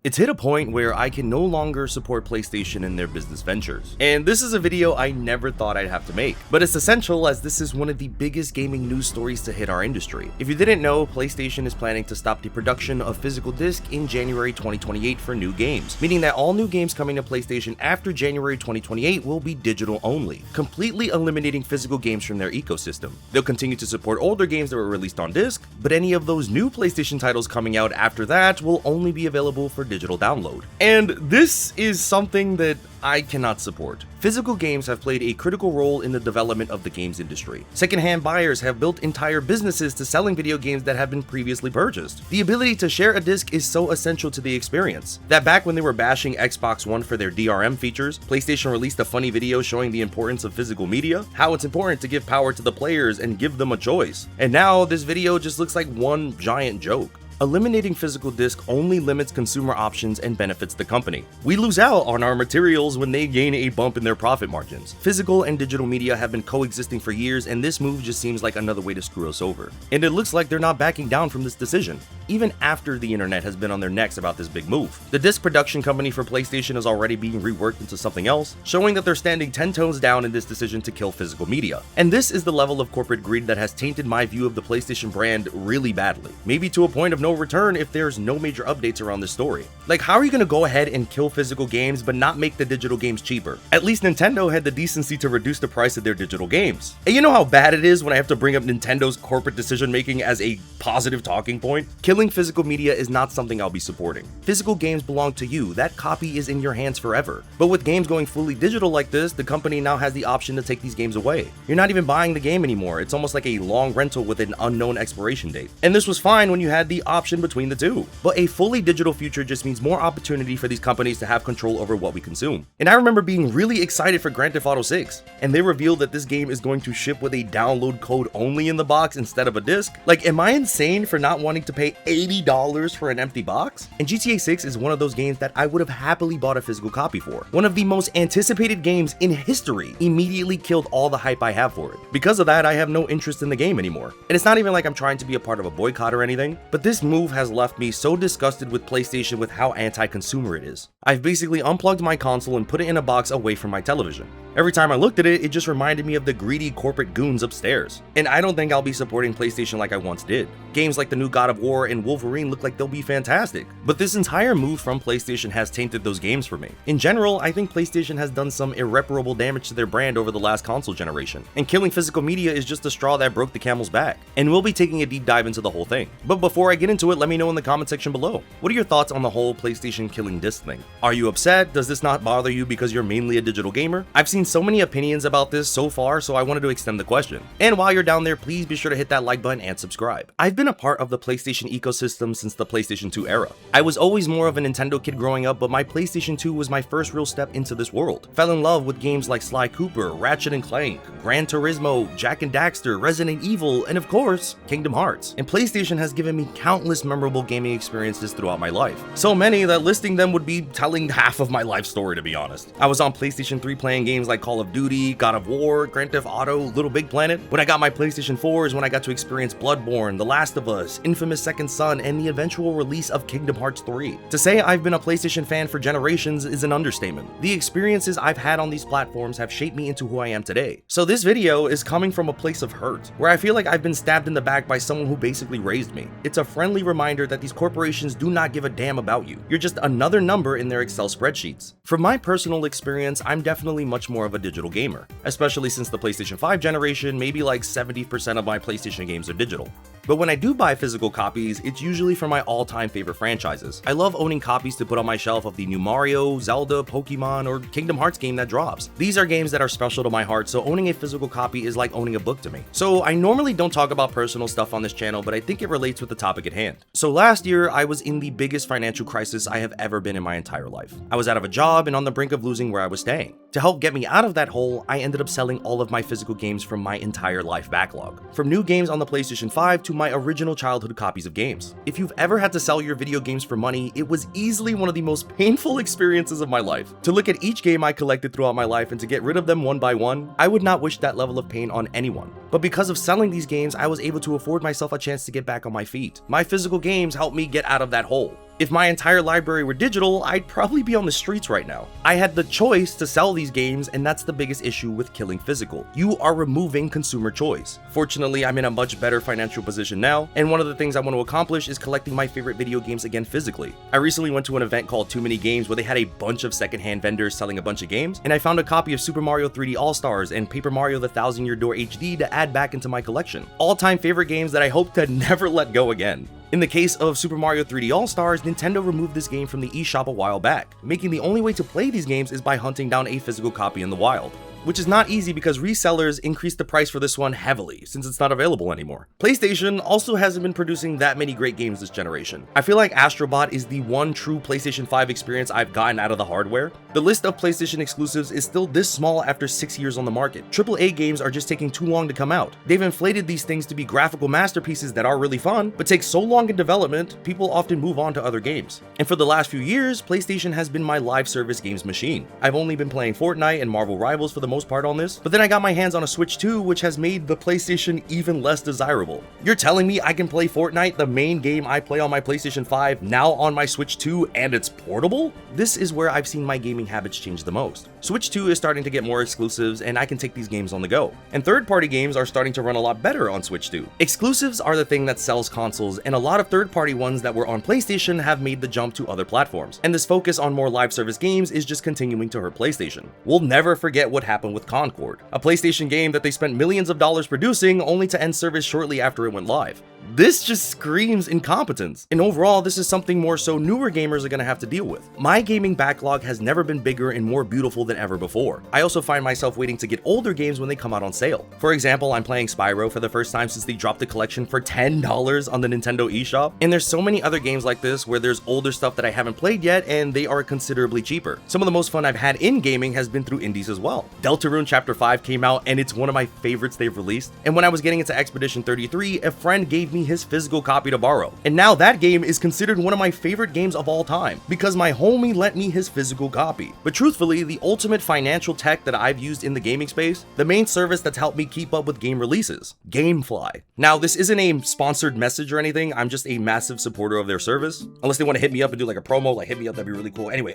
It's hit a point where I can no longer support PlayStation in their business ventures. And this is a video I never thought I'd have to make, but it's essential as this is one of the biggest gaming news stories to hit our industry. If you didn't know, PlayStation is planning to stop the production of physical disc in January 2028 for new games, meaning that all new games coming to PlayStation after January 2028 will be digital only, completely eliminating physical games from their ecosystem. They'll continue to support older games that were released on disc, but any of those new PlayStation titles coming out after that will only be available for digital download. And this is something that I cannot support. Physical games have played a critical role in the development of the games industry. Secondhand buyers have built entire businesses to selling video games that have been previously purchased. The ability to share a disc is so essential to the experience that back when they were bashing Xbox One for their DRM features, PlayStation released a funny video showing the importance of physical media, how it's important to give power to the players and give them a choice. And now this video just looks like one giant joke. Eliminating physical disc only limits consumer options and benefits the company. We lose out on our materials when they gain a bump in their profit margins. Physical and digital media have been coexisting for years, and this move just seems like another way to screw us over. And it looks like they're not backing down from this decision, even after the internet has been on their necks about this big move. The disc production company for PlayStation is already being reworked into something else, showing that they're standing 10 toes down in this decision to kill physical media. And this is the level of corporate greed that has tainted my view of the PlayStation brand really badly, maybe to a point of no return if there's no major updates around this story. Like, how are you gonna go ahead and kill physical games but not make the digital games cheaper? At least Nintendo had the decency to reduce the price of their digital games. And you know how bad it is when I have to bring up Nintendo's corporate decision making as a positive talking point? Killing physical media is not something I'll be supporting. Physical games belong to you, that copy is in your hands forever. But with games going fully digital like this, the company now has the option to take these games away. You're not even buying the game anymore, it's almost like a long rental with an unknown expiration date. And this was fine when you had the option between the two. But a fully digital future just means more opportunity for these companies to have control over what we consume. And I remember being really excited for Grand Theft Auto 6, and they revealed that this game is going to ship with a download code only in the box instead of a disc. Like, am I insane for not wanting to pay $80 for an empty box? And GTA 6 is one of those games that I would have happily bought a physical copy for. One of the most anticipated games in history immediately killed all the hype I have for it. Because of that, I have no interest in the game anymore. And it's not even like I'm trying to be a part of a boycott or anything, but this move has left me so disgusted with PlayStation with how anti-consumer it is. I've basically unplugged my console and put it in a box away from my television. Every time I looked at it, it just reminded me of the greedy corporate goons upstairs. And I don't think I'll be supporting PlayStation like I once did. Games like the new God of War and Wolverine look like they'll be fantastic, but this entire move from PlayStation has tainted those games for me. In general, I think PlayStation has done some irreparable damage to their brand over the last console generation, and killing physical media is just the straw that broke the camel's back. And we'll be taking a deep dive into the whole thing. But before I get into it, let me know in the comment section below. What are your thoughts on the whole PlayStation killing disc thing? Are you upset? Does this not bother you because you're mainly a digital gamer? I've seen so many opinions about this so far, so I wanted to extend the question. And while you're down there, please be sure to hit that like button and subscribe. I've been a part of the PlayStation ecosystem since the PlayStation 2 era. I was always more of a Nintendo kid growing up, but my PlayStation 2 was my first real step into this world. Fell in love with games like Sly Cooper, Ratchet & Clank, Gran Turismo, Jak and Daxter, Resident Evil, and of course, Kingdom Hearts. And PlayStation has given me countless memorable gaming experiences throughout my life. So many that listing them would be telling half of my life story, to be honest. I was on PlayStation 3 playing games like Call of Duty, God of War, Grand Theft Auto, Little Big Planet. When I got my PlayStation 4 is when I got to experience Bloodborne, The Last of Us, Infamous Second Son, and the eventual release of Kingdom Hearts 3. To say I've been a PlayStation fan for generations is an understatement. The experiences I've had on these platforms have shaped me into who I am today. So this video is coming from a place of hurt, where I feel like I've been stabbed in the back by someone who basically raised me. It's a friendly reminder that these corporations do not give a damn about you. You're just another number in their Excel spreadsheets. From my personal experience, I'm definitely much more of a digital gamer, especially since the PlayStation 5 generation, maybe like 70% of my PlayStation games are digital. But when I do buy physical copies, it's usually for my all-time favorite franchises. I love owning copies to put on my shelf of the new Mario, Zelda, Pokemon, or Kingdom Hearts game that drops. These are games that are special to my heart, so owning a physical copy is like owning a book to me. So I normally don't talk about personal stuff on this channel, but I think it relates with the topic at hand. So last year, I was in the biggest financial crisis I have ever been in my entire life. I was out of a job and on the brink of losing where I was staying. To help get me out of that hole, I ended up selling all of my physical games from my entire life backlog. From new games on the PlayStation 5 to my original childhood copies of games. If you've ever had to sell your video games for money, it was easily one of the most painful experiences of my life. To look at each game I collected throughout my life and to get rid of them one by one, I would not wish that level of pain on anyone. But because of selling these games, I was able to afford myself a chance to get back on my feet. My physical games helped me get out of that hole. If my entire library were digital, I'd probably be on the streets right now. I had the choice to sell these games, and that's the biggest issue with killing physical. You are removing consumer choice. Fortunately, I'm in a much better financial position now, and one of the things I want to accomplish is collecting my favorite video games again physically. I recently went to an event called Too Many Games where they had a bunch of secondhand vendors selling a bunch of games, and I found a copy of Super Mario 3D All-Stars and Paper Mario The Thousand Year Door HD to add back into my collection. All-time favorite games that I hope to never let go again. In the case of Super Mario 3D All-Stars, Nintendo removed this game from the eShop a while back, making the only way to play these games is by hunting down a physical copy in the wild. Which is not easy because resellers increased the price for this one heavily since it's not available anymore. PlayStation also hasn't been producing that many great games this generation. I feel like Astro Bot is the one true PlayStation 5 experience I've gotten out of the hardware. The list of PlayStation exclusives is still this small after 6 years on the market. AAA games are just taking too long to come out. They've inflated these things to be graphical masterpieces that are really fun, but take so long in development, people often move on to other games. And for the last few years, PlayStation has been my live service games machine. I've only been playing Fortnite and Marvel Rivals for the most part on this, but then I got my hands on a Switch 2, which has made the PlayStation even less desirable. You're telling me I can play Fortnite, the main game I play on my PlayStation 5, now on my Switch 2, and it's portable? This is where I've seen my gaming habits change the most. Switch 2 is starting to get more exclusives, and I can take these games on the go. And third-party games are starting to run a lot better on Switch 2. Exclusives are the thing that sells consoles, and a lot of third-party ones that were on PlayStation have made the jump to other platforms. And this focus on more live service games is just continuing to hurt PlayStation. We'll never forget what happened with Concord, a PlayStation game that they spent millions of dollars producing only to end service shortly after it went live. This just screams incompetence. And overall, this is something more so newer gamers are gonna have to deal with. My gaming backlog has never been bigger and more beautiful than ever before. I also find myself waiting to get older games when they come out on sale. For example, I'm playing Spyro for the first time since they dropped the collection for $10 on the Nintendo eShop. And there's so many other games like this where there's older stuff that I haven't played yet and they are considerably cheaper. Some of the most fun I've had in gaming has been through indies as well. Deltarune Chapter 5 came out and it's one of my favorites they've released. And when I was getting into Expedition 33, a friend gave me his physical copy to borrow. And now that game is considered one of my favorite games of all time because my homie lent me his physical copy. But truthfully, the ultimate financial tech that I've used in the gaming space, the main service that's helped me keep up with game releases, Gamefly. Now, this isn't a sponsored message or anything, I'm just a massive supporter of their service. Unless they want to hit me up and do like a promo, like hit me up, that'd be really cool. Anyway,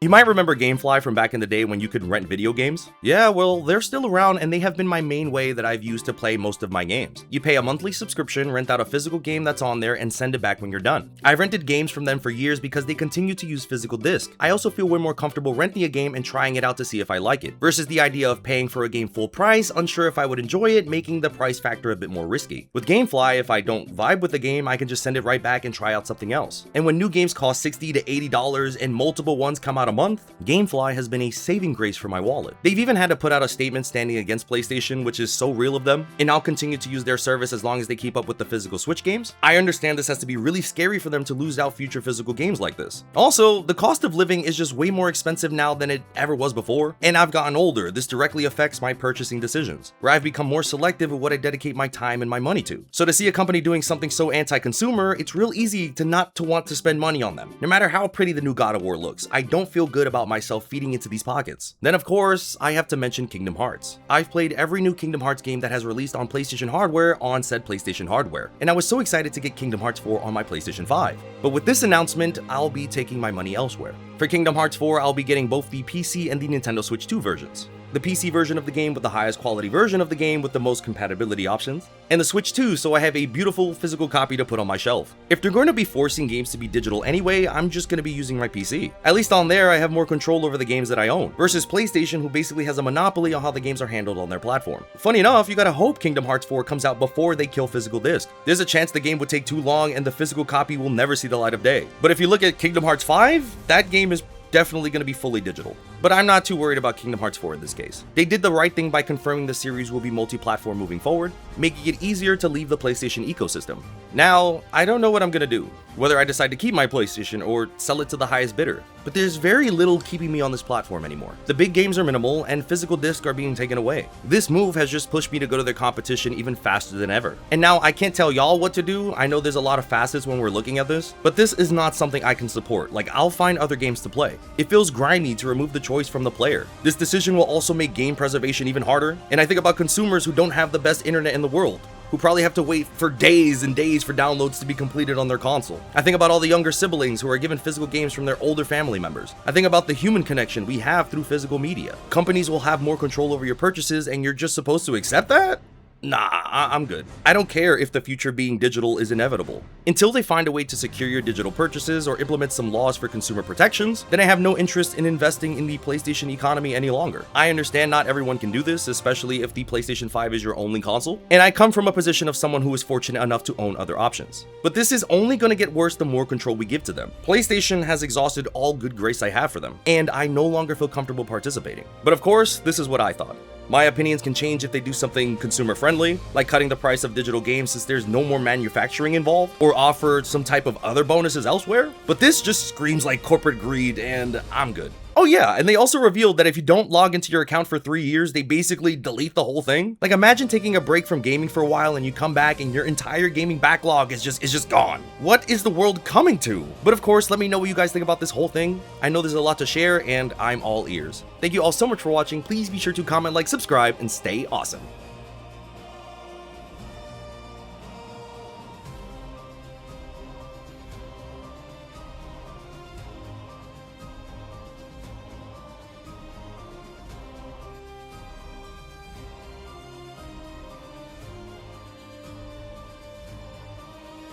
you might remember Gamefly from back in the day when you could rent video games. Yeah, well, they're still around and they have been my main way that I've used to play most of my games. You pay a monthly subscription, rent out a physical game that's on there, and send it back when you're done. I've rented games from them for years because they continue to use physical disc. I also feel way more comfortable renting a game and trying it out to see if I like it, versus the idea of paying for a game full price, unsure if I would enjoy it, making the price factor a bit more risky. With Gamefly, if I don't vibe with the game, I can just send it right back and try out something else. And when new games cost $60 to $80 and multiple ones come out a month, Gamefly has been a saving grace for my wallet. They've even had to put out a statement standing against PlayStation, which is so real of them, and I'll continue to use their service as long as they keep up with the physical Switch games. I understand this has to be really scary for them to lose out future physical games like this. Also, the cost of living is just way more expensive now than it ever was before, and I've gotten older. This directly affects my purchasing decisions, where I've become more selective of what I dedicate my time and my money to. So to see a company doing something so anti-consumer, it's real easy to not to want to spend money on them. No matter how pretty the new God of War looks, I don't feel good about myself feeding into these pockets. Then of course, I have to mention Kingdom Hearts. I've played every new Kingdom Hearts game that has released on PlayStation hardware on said PlayStation hardware, and I was so excited to get Kingdom Hearts 4 on my PlayStation 5. But with this announcement, I'll be taking my money elsewhere. For Kingdom Hearts 4, I'll be getting both the PC and the Nintendo Switch 2 versions. The PC version of the game with the highest quality version of the game with the most compatibility options, and the Switch 2 so I have a beautiful physical copy to put on my shelf. If they're going to be forcing games to be digital anyway, I'm just going to be using my PC. At least on there, I have more control over the games that I own, versus PlayStation, who basically has a monopoly on how the games are handled on their platform. Funny enough, you gotta hope Kingdom Hearts 4 comes out before they kill physical disc. There's a chance the game would take too long and the physical copy will never see the light of day. But if you look at Kingdom Hearts 5, that game is definitely going to be fully digital. But I'm not too worried about Kingdom Hearts 4 in this case. They did the right thing by confirming the series will be multi-platform moving forward, making it easier to leave the PlayStation ecosystem. Now, I don't know what I'm going to do, whether I decide to keep my PlayStation or sell it to the highest bidder. But there's very little keeping me on this platform anymore. The big games are minimal and physical discs are being taken away. This move has just pushed me to go to their competition even faster than ever. And now I can't tell y'all what to do. I know there's a lot of facets when we're looking at this, but this is not something I can support. Like, I'll find other games to play. It feels grindy to remove the choice from the player. This decision will also make game preservation even harder, and I think about consumers who don't have the best internet in the world. who probably have to wait for days and days for downloads to be completed on their console. I think about all the younger siblings who are given physical games from their older family members. I think about the human connection we have through physical media. Companies will have more control over your purchases and you're just supposed to accept that? Nah, I'm good. I don't care if the future being digital is inevitable. Until they find a way to secure your digital purchases or implement some laws for consumer protections, then I have no interest in investing in the PlayStation economy any longer. I understand not everyone can do this, especially if the PlayStation 5 is your only console, and I come from a position of someone who is fortunate enough to own other options. But this is only going to get worse the more control we give to them. PlayStation has exhausted all good grace I have for them, and I no longer feel comfortable participating. But of course, this is what I thought. My opinions can change if they do something consumer-friendly, like cutting the price of digital games since there's no more manufacturing involved, or offer some type of other bonuses elsewhere. But this just screams like corporate greed, and I'm good. Oh yeah, and they also revealed that if you don't log into your account for 3 years, they basically delete the whole thing. Like, imagine taking a break from gaming for a while and you come back and your entire gaming backlog is just gone. What is the world coming to? But of course, let me know what you guys think about this whole thing. I know there's a lot to share and I'm all ears. Thank you all so much for watching. Please be sure to comment, like, subscribe, and stay awesome.